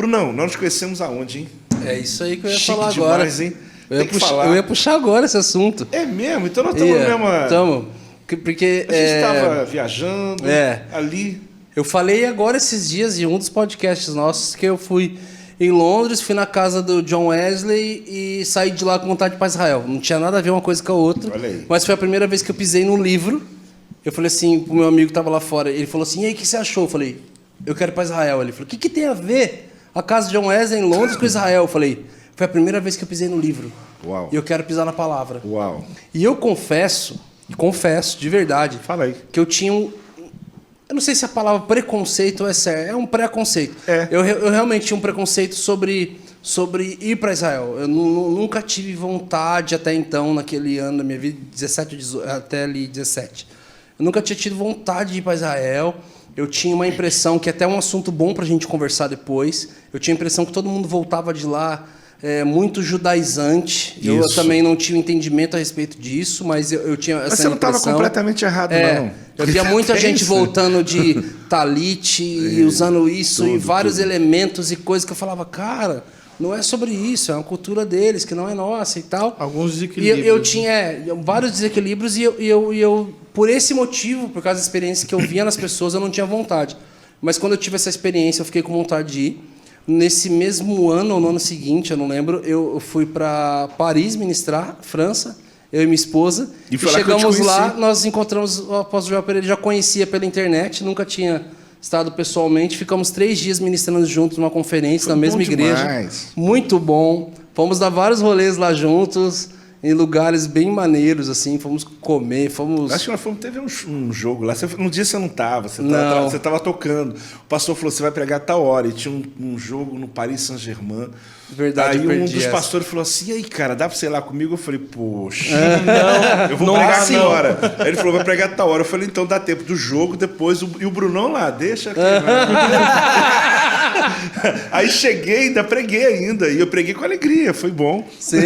Brunão, nós nos conhecemos aonde, hein? É isso aí que eu ia Chique falar demais, agora. hein? Eu ia puxar agora esse assunto. É mesmo? Então nós estamos na mesma... Estamos. Porque... A gente estava viajando ali. Eu falei agora esses dias em um dos podcasts nossos que eu fui em Londres, fui na casa do John Wesley e saí de lá com vontade de ir para Israel. Não tinha nada a ver uma coisa com a outra. Olha aí. Mas foi a primeira vez que eu pisei num livro. Eu falei assim pro meu amigo que estava lá fora. Ele falou assim, e aí, o que você achou? Eu falei, eu quero ir para Israel. Ele falou, o que tem a ver a casa de John Wesley em Londres com Israel? Eu falei, foi a primeira vez que eu pisei no livro. Uau. E eu quero pisar na palavra. Uau. E eu confesso de verdade, Fala aí. que eu tinha eu não sei se a palavra preconceito é certa, é um preconceito. Eu realmente tinha um preconceito sobre ir para Israel. Eu nunca tive vontade até então, naquele ano da minha vida, 17, 18, até ali 17. Eu nunca tinha tido vontade de ir para Israel. Eu tinha uma impressão, que até é um assunto bom para a gente conversar depois, eu tinha a impressão que todo mundo voltava de lá muito judaizante. Isso. Eu também não tinha entendimento a respeito disso, mas eu tinha essa impressão. Mas você não estava completamente errado, não. Eu via muita gente voltando de talit e usando isso e vários elementos e coisas que eu falava, cara, não é sobre isso, é uma cultura deles, que não é nossa e tal. Alguns desequilíbrios. E eu tinha vários desequilíbrios e eu, por esse motivo, por causa da experiência que eu via nas pessoas, eu não tinha vontade. Mas quando eu tive essa experiência, eu fiquei com vontade de ir. Nesse mesmo ano, ou no ano seguinte, eu não lembro, eu fui para Paris ministrar, França, eu e minha esposa. E chegamos lá, nós encontramos o apóstolo Joel Pereira, já conhecia pela internet, nunca tinha estado pessoalmente. Ficamos 3 dias ministrando juntos numa conferência na mesma igreja. Muito bom. Fomos dar vários rolês lá juntos, em lugares bem maneiros, assim, fomos comer, fomos... Acho que nós teve um jogo lá, um dia você não estava, você estava tocando, o pastor falou, você vai pregar a tal hora, e tinha um jogo no Paris Saint-Germain. Verdade, aí um dos pastores falou assim, e aí, cara, dá para você ir lá comigo? Eu falei, poxa, não, eu vou pregar a tal hora. Aí ele falou, vai pregar a tal hora. Eu falei, então dá tempo do jogo, depois, e o Brunão lá, deixa aqui. Aí cheguei, ainda preguei ainda, e eu preguei com alegria, foi bom. Sim.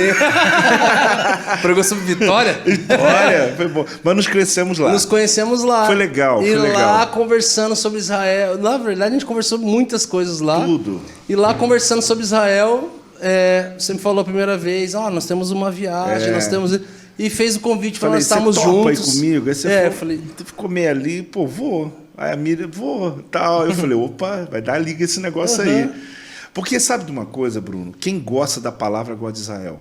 Pregou sobre Vitória? Vitória, foi bom. Mas nos conhecemos lá. Nos conhecemos lá. Foi legal, e lá conversando sobre Israel. Na verdade, a gente conversou muitas coisas lá. Tudo. E lá conversando sobre Israel, você me falou a primeira vez, nós temos uma viagem, nós temos... E fez o convite para nós estarmos juntos. Aí comigo? Aí você eu falei, ficou meio ali, pô, vou. Aí a Miriam, vou, tal. Eu falei, opa, vai dar liga esse negócio aí. Porque sabe de uma coisa, Bruno? Quem gosta da palavra gosta de Israel.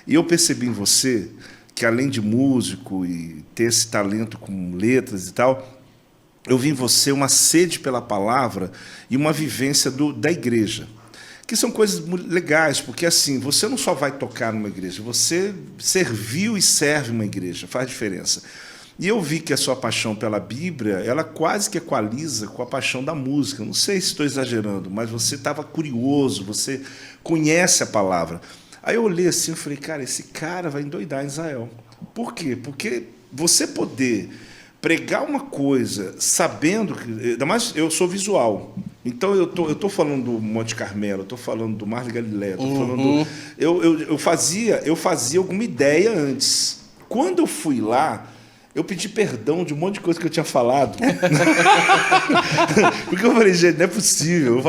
E eu percebi em você que, além de músico e ter esse talento com letras e tal, eu vi em você uma sede pela palavra e uma vivência da igreja. Que são coisas legais, porque assim, você não só vai tocar numa igreja, você serviu e serve uma igreja, faz diferença. E eu vi que a sua paixão pela Bíblia, ela quase que equaliza com a paixão da música. Não sei se estou exagerando, mas você estava curioso, você conhece a palavra. Aí eu olhei assim e falei, cara, esse cara vai endoidar em Israel. Por quê? Porque você poder pregar uma coisa sabendo que... Ainda mais eu sou visual. Então eu tô falando do Monte Carmelo, estou falando do Mar de Galileia, estou falando eu fazia alguma ideia antes. Quando eu fui lá, eu pedi perdão de um monte de coisa que eu tinha falado. Porque eu falei, gente, não é possível.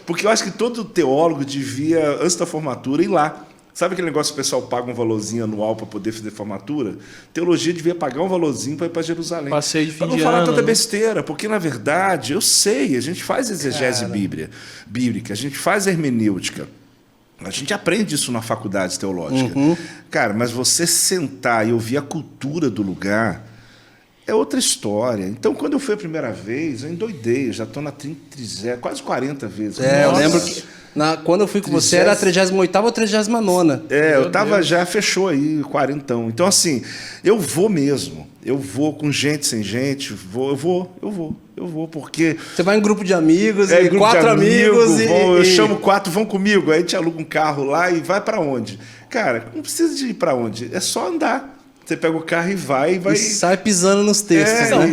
Porque eu acho que todo teólogo devia, antes da formatura, ir lá. Sabe aquele negócio que o pessoal paga um valorzinho anual para poder fazer formatura? Teologia devia pagar um valorzinho para ir para Jerusalém. Passeio de fim de ano. Para não falar tanta besteira, porque, na verdade, eu sei, a gente faz exegese bíblica, a gente faz hermenêutica. A gente aprende isso na faculdade teológica. Cara, mas você sentar e ouvir a cultura do lugar é outra história. Então, quando eu fui a primeira vez, eu endoidei. Eu já estou na 30, quase 40 vezes. Eu lembro que quando eu fui com você era a 38ª ou 39ª. Eu estava já, fechou aí, 40. Então, assim, eu vou mesmo. Eu vou com gente, sem gente. Eu vou, porque... Você vai em grupo de amigos, grupo 4 amigos. Eu chamo 4, vão comigo. Aí a gente aluga um carro lá e vai para onde? Cara, não precisa de ir para onde. É só andar. Você pega o carro e vai... E sai pisando nos textos, né?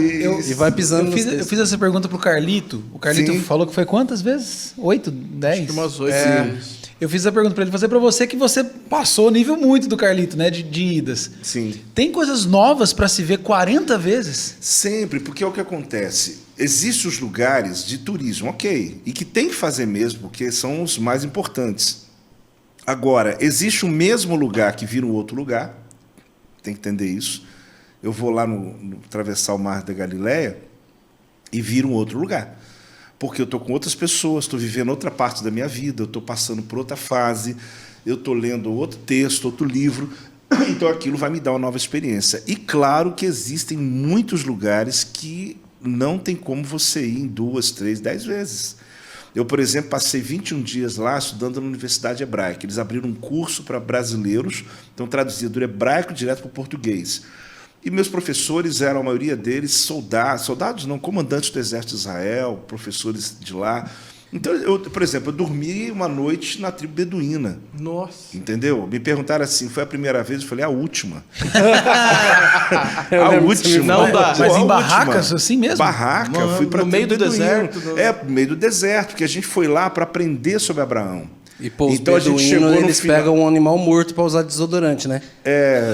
E vai pisando nos textos. Eu fiz essa pergunta pro Carlito. O Carlito falou que foi quantas vezes? 8, 10? Acho que umas 8 vezes. Eu fiz essa pergunta para ele, fazer para você que você passou nível muito do Carlito, né? De idas. Sim. Tem coisas novas para se ver 40 vezes? Sempre, porque é o que acontece. existem os lugares de turismo, ok, e que tem que fazer mesmo, porque são os mais importantes. Agora, existe o mesmo lugar que vira um outro lugar, tem que entender isso. Eu vou lá atravessar o Mar da Galileia e vira um outro lugar. Porque eu estou com outras pessoas, estou vivendo outra parte da minha vida, eu estou passando por outra fase, eu estou lendo outro texto, outro livro, então aquilo vai me dar uma nova experiência. E claro que existem muitos lugares que não tem como você ir em 2, 3, 10 vezes. Eu, por exemplo, passei 21 dias lá estudando na Universidade Hebraica. Eles abriram um curso para brasileiros, então traduzia do hebraico direto para o português. E meus professores eram, a maioria deles, soldados não, comandantes do Exército de Israel, professores de lá. Então, por exemplo, eu dormi uma noite na tribo beduína. Nossa. Entendeu? Me perguntaram assim, foi a primeira vez? Eu falei, a última. A última. Não dá. Mas Pô, em a barracas, última. assim mesmo? Barraca, eu fui para no meio do deserto? No meio do deserto, porque a gente foi lá para aprender sobre Abraão. E, pô, os Então a gente beduínos, chegou no eles final. pegam um animal morto para usar desodorante, né?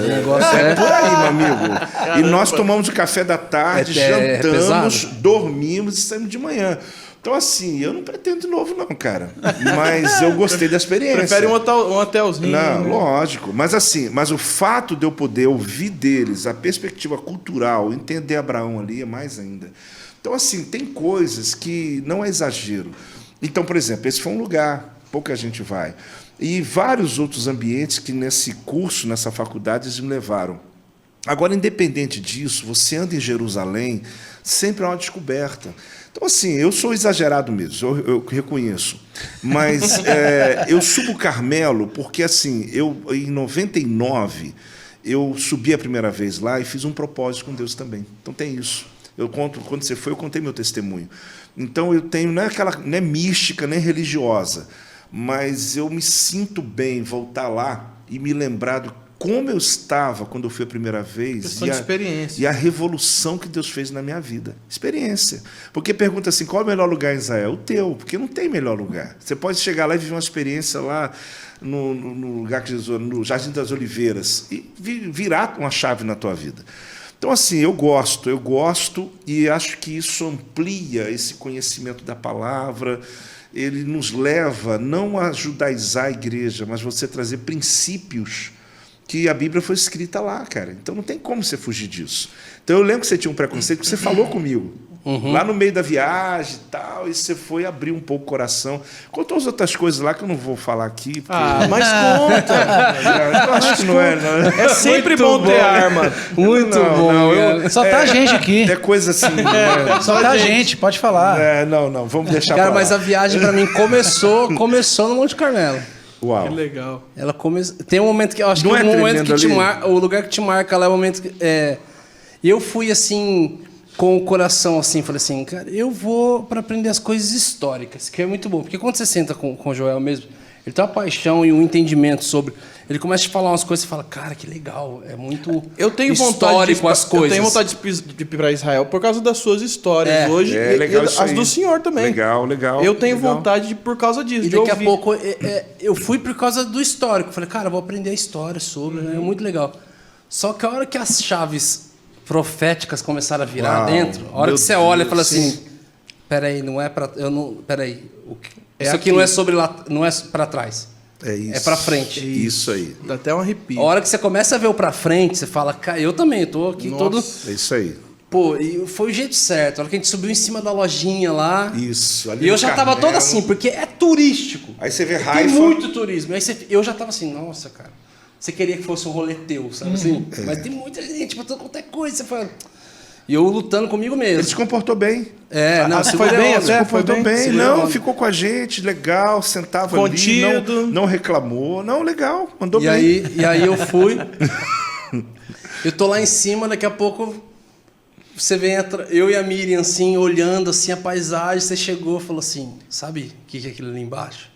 O negócio É por aí, meu amigo. E nós tomamos o café da tarde, É jantamos, pesado? dormimos e saímos de manhã. Então, assim, eu não pretendo de novo, não, cara. Mas eu gostei da experiência. Prefere um hotelzinho. Não, né? lógico. Mas assim, o fato de eu poder ouvir deles, a perspectiva cultural, entender Abraão ali é mais ainda. Então, assim, tem coisas que não é exagero. Então, por exemplo, esse foi um lugar, pouca gente vai. E vários outros ambientes que nesse curso, nessa faculdade, eles me levaram. Agora, independente disso, você anda em Jerusalém, sempre é uma descoberta. Então, assim, eu sou exagerado mesmo, eu reconheço. Mas eu subo o Carmelo porque, assim, em 99, eu subi a primeira vez lá e fiz um propósito com Deus também. Então, tem isso. Eu conto, quando você foi, eu contei meu testemunho. Então, eu tenho, não é mística, nem religiosa, mas eu me sinto bem voltar lá e me lembrar do como eu estava quando eu fui a primeira vez Questão de experiência. e a revolução que Deus fez na minha vida. Experiência. Porque pergunta assim, qual é o melhor lugar em Israel? O teu, porque não tem melhor lugar. Você pode chegar lá e viver uma experiência lá no lugar que Jesus, no Jardim das Oliveiras e virar uma chave na tua vida. Então, assim, eu gosto e acho que isso amplia esse conhecimento da palavra. Ele nos leva não a judaizar a igreja, mas você trazer princípios que a Bíblia foi escrita lá, cara. Então não tem como você fugir disso. Então eu lembro que você tinha um preconceito, que você falou comigo. Lá no meio da viagem e tal, e você foi abrir um pouco o coração. Contou as outras coisas lá que eu não vou falar aqui. Porque... Mas conta. eu acho que não é, não. É sempre bom ter arma. Muito bom. Cara. Só tá a gente aqui. É coisa assim. Só tá a gente, pode falar. Não, vamos deixar Cara, pra lá. mas a viagem pra mim começou no Monte Carmelo. Uau. Que legal. Ela tem um momento que eu acho Não que é o momento que tremendo ali? o lugar que te marca lá é o momento que e eu fui assim com o coração assim, falei assim, cara, eu vou para aprender as coisas históricas, que é muito bom, porque quando você senta com o Joel mesmo, ele tem uma paixão e um entendimento sobre, ele começa a te falar umas coisas e fala, cara, que legal, é muito Eu tenho histórico as coisas. Eu tenho vontade de ir para Israel por causa das suas histórias hoje É legal isso as aí. do senhor também. Legal. Eu tenho legal. vontade por causa disso. E de daqui a ouvir. pouco eu fui por causa do histórico. Falei, cara, eu vou aprender a história sobre, né? É muito legal. Só que a hora que as chaves proféticas começaram a virar Uau, dentro, a hora meu que você olha e fala Deus, assim, peraí, não é para, eu não, peraí, isso aqui aqui. não é sobre lá, não é para trás, É isso. é para frente. Isso aí. Dá até um arrepio. A hora que você começa a ver o para frente, você fala, cara, eu também tô aqui Nossa. todo, É isso aí. pô, e foi o jeito certo. A hora que a gente subiu em cima da lojinha lá, Isso. Ali e eu no já tava Carmelo. todo assim, porque é turístico. Aí você vê Tem Haifa. muito turismo. Aí eu já tava assim, nossa, cara. Você queria que fosse um rolê teu, sabe assim? Mas tem muita gente pra toda qualquer coisa. Você fala... E eu lutando comigo mesmo. Ele se comportou bem. Não, foi bem, Se comportou bem. segurou Não, a onda. ficou com a gente, legal, sentava Contido. ali, não reclamou. Não, legal, mandou E bem. aí eu fui. Eu tô lá em cima, daqui a pouco você vem eu e a Miriam assim, olhando assim a paisagem, você chegou e falou assim, sabe o que é aquilo ali embaixo?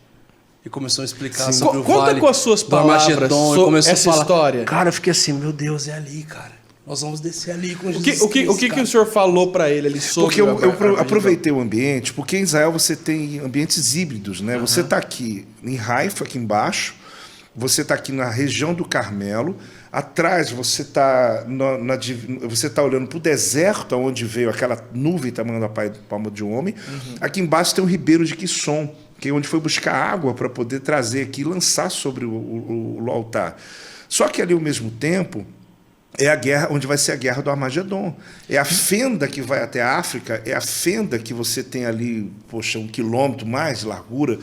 E começou a explicar sobre o Conta vale com as suas do palavras Armagedon, e sobre começou essa a falar, história. Cara, eu fiquei assim, meu Deus, é ali, cara. Nós vamos descer ali com Jesus O que Cristo, o senhor falou para ele ali sobre Porque eu Armagedon? aproveitei o ambiente, porque em Israel você tem ambientes híbridos, né? Você está aqui em Haifa, aqui embaixo, você está aqui na região do Carmelo, atrás você está olhando para o deserto, onde veio aquela nuvem tamanho da palma de um homem. Aqui embaixo tem o Ribeiro de Quisson, que é onde foi buscar água para poder trazer aqui e lançar sobre o altar. Só que ali, ao mesmo tempo, é a guerra onde vai ser a guerra do Armagedon. É a fenda que vai até a África, é a fenda que você tem ali, 1 quilômetro mais de largura,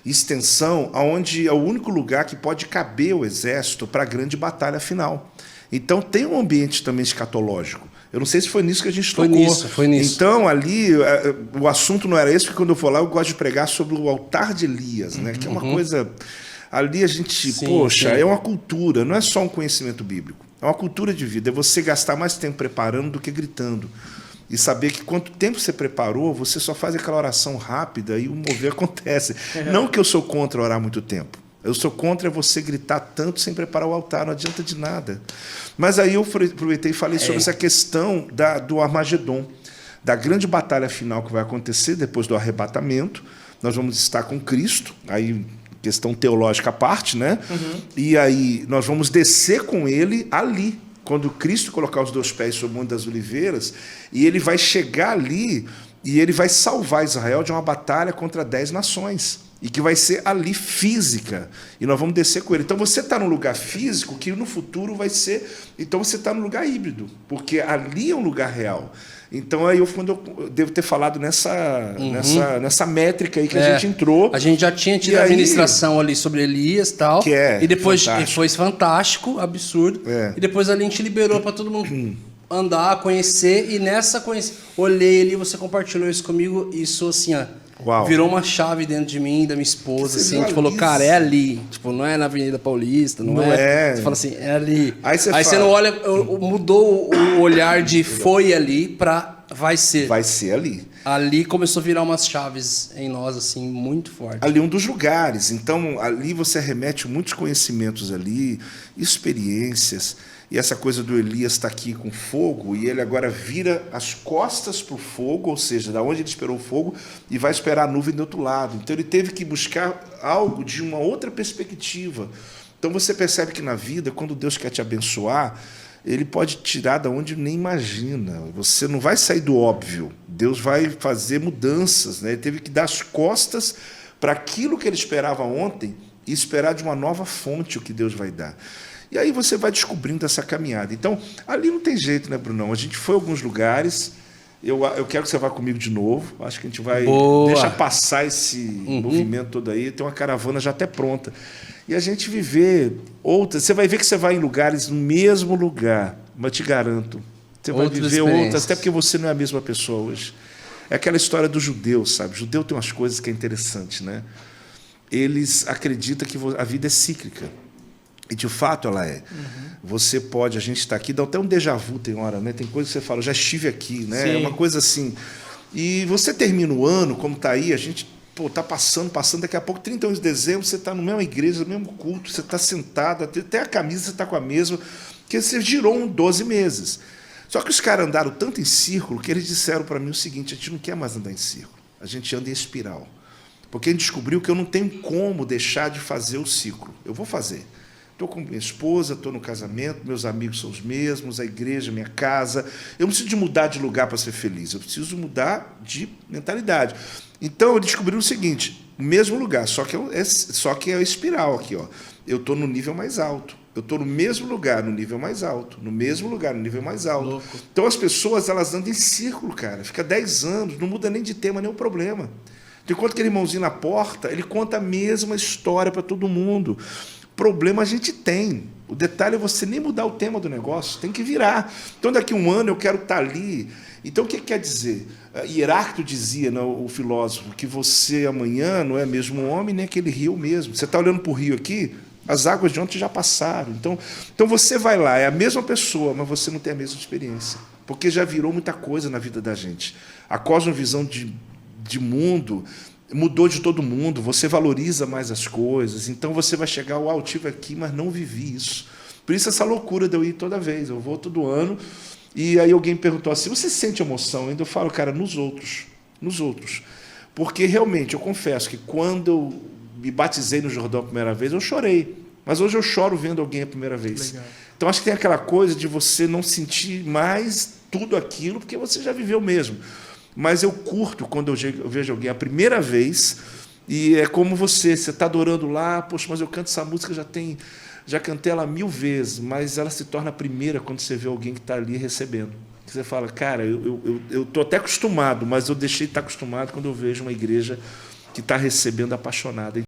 extensão, onde é o único lugar que pode caber o exército para a grande batalha final. Então tem um ambiente também escatológico. Eu não sei se foi nisso que a gente tocou. Foi nisso. Então, ali, o assunto não era esse, porque quando eu for lá, eu gosto de pregar sobre o altar de Elias, né? Que é uma coisa... Ali a gente, é uma cultura, não é só um conhecimento bíblico. É uma cultura de vida. É você gastar mais tempo preparando do que gritando. E saber que quanto tempo você preparou, você só faz aquela oração rápida e o mover acontece. Não que eu sou contra orar muito tempo. Eu sou contra você gritar tanto sem preparar o altar, não adianta de nada. Mas aí eu aproveitei e falei sobre essa questão do Armagedon, da grande batalha final que vai acontecer depois do arrebatamento. Nós vamos estar com Cristo, aí questão teológica à parte, né? E aí nós vamos descer com ele ali, quando Cristo colocar os 2 pés sobre o Monte das Oliveiras, e ele vai chegar ali e ele vai salvar Israel de uma batalha contra 10 nações. E que vai ser ali física. E nós vamos descer com ele. Então você está num lugar físico que no futuro vai ser... Então você está num lugar híbrido, porque ali é um lugar real. Então aí eu devo ter falado nessa métrica aí que a gente entrou. A gente já tinha tido a administração ali sobre Elias e tal. Que e depois foi fantástico, absurdo. E depois ali a gente liberou para todo mundo andar, conhecer. E olhei ali, você compartilhou isso comigo. Isso assim, virou uma chave dentro de mim, da minha esposa. Assim, a gente falou, cara, é ali. Tipo, não é na Avenida Paulista, não é. Você fala assim, é ali. Aí você não olha, mudou o olhar de foi ali para vai ser. Vai ser ali. Ali começou a virar umas chaves em nós, assim, muito forte. Ali é um dos lugares. Então, ali você remete muitos conhecimentos ali, experiências. E essa coisa do Elias está aqui com fogo, e ele agora vira as costas para o fogo, ou seja, da onde ele esperou o fogo, e vai esperar a nuvem do outro lado. Então ele teve que buscar algo de uma outra perspectiva. Então você percebe que na vida, quando Deus quer te abençoar, ele pode tirar da onde nem imagina. Você não vai sair do óbvio. Deus vai fazer mudanças, né? Ele teve que dar as costas para aquilo que ele esperava ontem e esperar de uma nova fonte o que Deus vai dar. E aí você vai descobrindo essa caminhada. Então, ali não tem jeito, né, Brunão? A gente foi a alguns lugares. Eu quero que você vá comigo de novo. Acho que a gente vai... Deixa passar esse movimento todo aí. Tem uma caravana já até pronta. E a gente viver outras... Você vai ver que você vai em lugares, no mesmo lugar. Mas te garanto. Você vai viver outras, até porque você não é a mesma pessoa hoje. É aquela história do judeu, sabe? O judeu tem umas coisas que é interessante, né? Eles acreditam que a vida é cíclica. E de fato ela é. Você pode, a gente está aqui, dá até um déjà vu, tem hora, né? Tem coisa que você fala, eu já estive aqui, né? Sim. É uma coisa assim. E você termina o ano, como está aí, a gente está passando, daqui a pouco, 31 de dezembro, você está na mesma igreja, no mesmo culto, você está sentado, até a camisa você está com a mesma, que você girou 12 meses. Só que os caras andaram tanto em círculo que eles disseram para mim o seguinte: a gente não quer mais andar em círculo, a gente anda em espiral. Porque a gente descobriu que eu não tenho como deixar de fazer o ciclo. Eu vou fazer. Estou com minha esposa, estou no casamento, meus amigos são os mesmos, a igreja, minha casa. Eu não preciso de mudar de lugar para ser feliz, eu preciso mudar de mentalidade. Então, eu descobri o seguinte: o mesmo lugar, só que é a espiral aqui. Ó. Eu estou no nível mais alto. Eu estou no mesmo lugar, no nível mais alto. No mesmo lugar, no nível mais alto. Louco. Então, as pessoas, elas andam em círculo, cara. Fica 10 anos, não muda nem de tema, nem o problema. Enquanto aquele irmãozinho na porta, ele conta a mesma história para todo mundo. Problema a gente tem. O detalhe é você nem mudar o tema do negócio, tem que virar. Então, daqui a um ano eu quero estar ali. Então, o que quer dizer? Heráclito dizia, né, o filósofo, que você amanhã não é mesmo um homem, nem aquele rio mesmo. Você está olhando para o rio aqui, as águas de ontem já passaram. Então você vai lá, é a mesma pessoa, mas você não tem a mesma experiência. Porque já virou muita coisa na vida da gente. A cosmovisão de mundo mudou de todo mundo, você valoriza mais as coisas, então você vai chegar, eu tive aqui, mas não vivi isso. Por isso essa loucura de eu ir toda vez, eu vou todo ano, e aí alguém perguntou assim, você sente emoção ainda? Eu falo, cara, nos outros, porque realmente, eu confesso que quando eu me batizei no Jordão a primeira vez, eu chorei, Mas hoje eu choro vendo alguém a primeira vez. Legal. Então acho que tem aquela coisa de você não sentir mais tudo aquilo, porque você já viveu mesmo. Mas eu curto quando eu vejo alguém a primeira vez, e é como você está adorando lá, poxa, mas eu canto essa música, já cantei ela 1000 vezes, mas ela se torna a primeira quando você vê alguém que está ali recebendo. Você fala, cara, eu estou até acostumado, mas eu deixei de estar acostumado quando eu vejo uma igreja que está recebendo apaixonada.